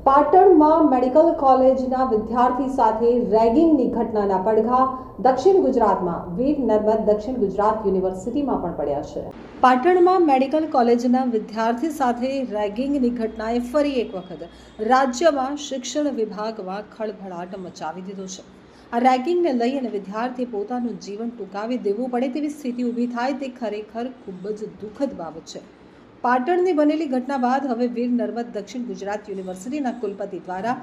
પાટણમાં મેડિકલ કોલેજના વિદ્યાર્થી સાથે રેગિંગની ઘટનાના પડઘા દક્ષિણ ગુજરાતમાં વીર નર્મદ દક્ષિણ ગુજરાત યુનિવર્સિટીમાં પણ પડ્યા છે। પાટણમાં મેડિકલ કોલેજના વિદ્યાર્થી સાથે રેગિંગની ઘટનાએ ફરી એક વખત રાજ્યમાં શિક્ષણ વિભાગમાં ખળભળાટ મચાવી દીધો છે। આ રેગિંગને લઈ અને વિદ્યાર્થીએ પોતાનું જીવન ટૂંકાવી દેવું પડે તેવી સ્થિતિ ઊભી થાય તે ખરેખર ખૂબ જ દુઃખદ બાબત છે। પાટણની બનેલી ઘટના બાદ હવે વીર નર્મદ દક્ષિણ ગુજરાત યુનિવર્સિટીના કુલપતિ દ્વારા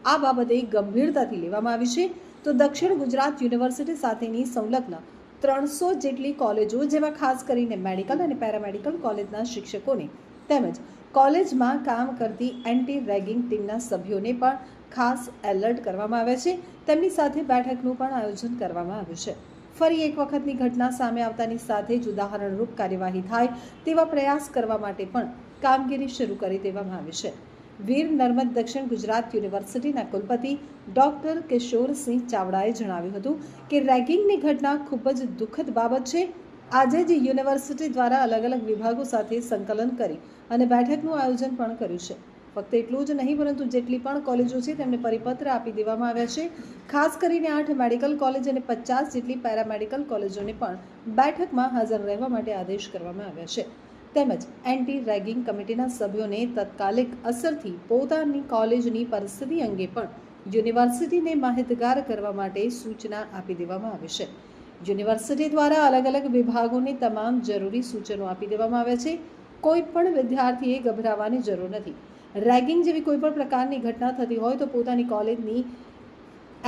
આ બાબતે ગંભીરતાથી લેવામાં આવી છે। તો દક્ષિણ ગુજરાત યુનિવર્સિટી સાથેની સંલગ્ન 300 જેટલી કોલેજો જેમાં ખાસ કરીને મેડિકલ અને પેરામેડિકલ કોલેજના શિક્ષકોને તેમજ કોલેજમાં કામ કરતી એન્ટી રેગિંગ ટીમના સભ્યોને પણ ખાસ એલર્ટ કરવામાં આવ્યા છે। તેમની સાથે બેઠકનું પણ આયોજન કરવામાં આવ્યું છે। ફરી એક વખતની ઘટના સામે આવતાની સાથે જ ઉદાહરણરૂપ કાર્યવાહી થાય તેવા પ્રયાસ કરવા માટે પણ કામગીરી શરૂ કરી દેવામાં આવી છે। વીર નર્મદ દક્ષિણ ગુજરાત યુનિવર્સિટીના કુલપતિ ડોક્ટર કિશોરસિંહ ચાવડાએ જણાવ્યું હતું કે રેગિંગની ઘટના ખૂબ જ દુઃખદ બાબત છે। આજે જ યુનિવર્સિટી દ્વારા અલગ અલગ વિભાગો સાથે સંકલન કરી અને બેઠકનું આયોજન પણ કર્યું છે। ફક્ત એટલું જ નહીં પરંતુ જેટલી પણ કોલેજો છે તેમને પરિપત્ર આપી દેવામાં આવ્યા છે। ખાસ કરીને 8 મેડિકલ કોલેજ અને 50 જેટલી પેરામેડિકલ કોલેજોને પણ બેઠકમાં હાજર રહેવા માટે આદેશ કરવામાં આવ્યા છે। તેમજ એન્ટી રેગિંગ કમિટીના સભ્યોને તાત્કાલિક અસરથી પોતાની કોલેજની પરિસ્થિતિ અંગે પણ યુનિવર્સિટીને માહિતગાર કરવા માટે સૂચના આપી દેવામાં આવી છે। યુનિવર્સિટી દ્વારા અલગ અલગ વિભાગોને તમામ જરૂરી સૂચનો આપી દેવામાં આવ્યા છે। કોઈ પણ વિદ્યાર્થીએ ગભરાવાની જરૂર નથી। રેગિંગ જેવી કોઈ પણ પ્રકારની ઘટના થતી હોય તો પોતાની કોલેજની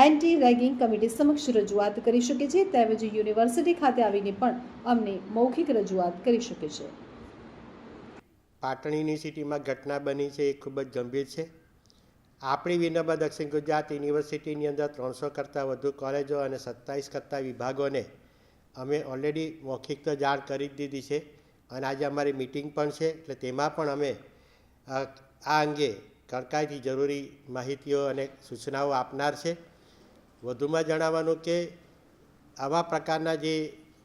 એન્ટી રેગિંગ કમિટી સમક્ષ રજૂઆત કરી શકે છે। તેમજ યુનિવર્સિટી ખાતે આવીને પણ અમને મૌખિક રજૂઆત કરી શકે છે। પાટણ યુનિવર્સિટીમાં ઘટના બની છે એ ખૂબ જ ગંભીર છે। આપણી વીર નર્મદ દક્ષિણ ગુજરાત યુનિવર્સિટીની અંદર 300 કરતાં વધુ કોલેજો અને 27 કરતાં વિભાગોને અમે ઓલરેડી મૌખિક તો જાણ કરી દીધી છે અને આજે અમારી મિટિંગ પણ છે, એટલે તેમાં પણ અમે આ અંગે કડકાઈથી જરૂરી માહિતીઓ અને સૂચનાઓ આપનાર છે। વધુમાં જણાવવાનું કે આવા પ્રકારના જે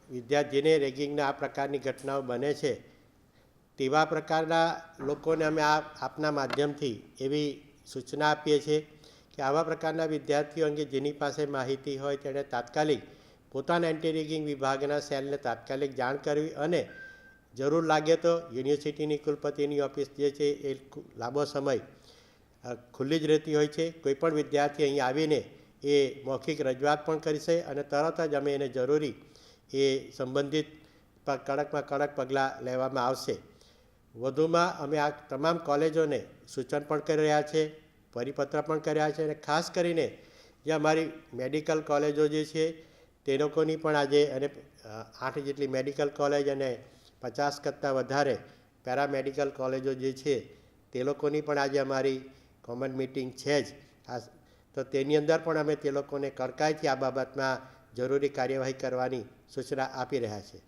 વિદ્યાર્થીને રેગિંગના આ પ્રકારની ઘટનાઓ બને છે તેવા પ્રકારના લોકોને અમે આપના માધ્યમથી એવી સૂચના આપીએ છીએ કે આવા પ્રકારના વિદ્યાર્થીઓ અંગે જેની પાસે માહિતી હોય તેણે તાત્કાલિક પોતાના એન્ટી રેગિંગ વિભાગના સેલને તાત્કાલિક જાણ કરવી અને જરૂર લાગે તો યુનિવર્સિટીની કુલપતિની ઓફિસ જે છે એ લાંબો સમય ખુલ્લી જ રહેતી હોય છે। કોઈપણ વિદ્યાર્થી અહીં આવીને એ મૌખિક રજૂઆત પણ કરશે અને તરત જ અમે એને જરૂરી એ સંબંધિત કડકમાં કડક પગલાં લેવામાં આવશે। વધુમાં અમે આ તમામ કોલેજોને સૂચન પણ કરી રહ્યા છે, પરિપત્ર પણ કર્યા છે અને ખાસ કરીને જે અમારી મેડિકલ કોલેજો જે છે તે લોકોની પણ આજે અને 8 જેટલી મેડિકલ કોલેજ અને 50 કરતાં વધારે પેરામેડિકલ કોલેજો જે છે તે લોકોની પણ આજે અમારી કોમન મિટિંગ છે જ। તો તેની અંદર પણ અમે તે લોકોને કડકાઈથી આ બાબતમાં જરૂરી કાર્યવાહી કરવાની સૂચના આપી રહ્યા છીએ।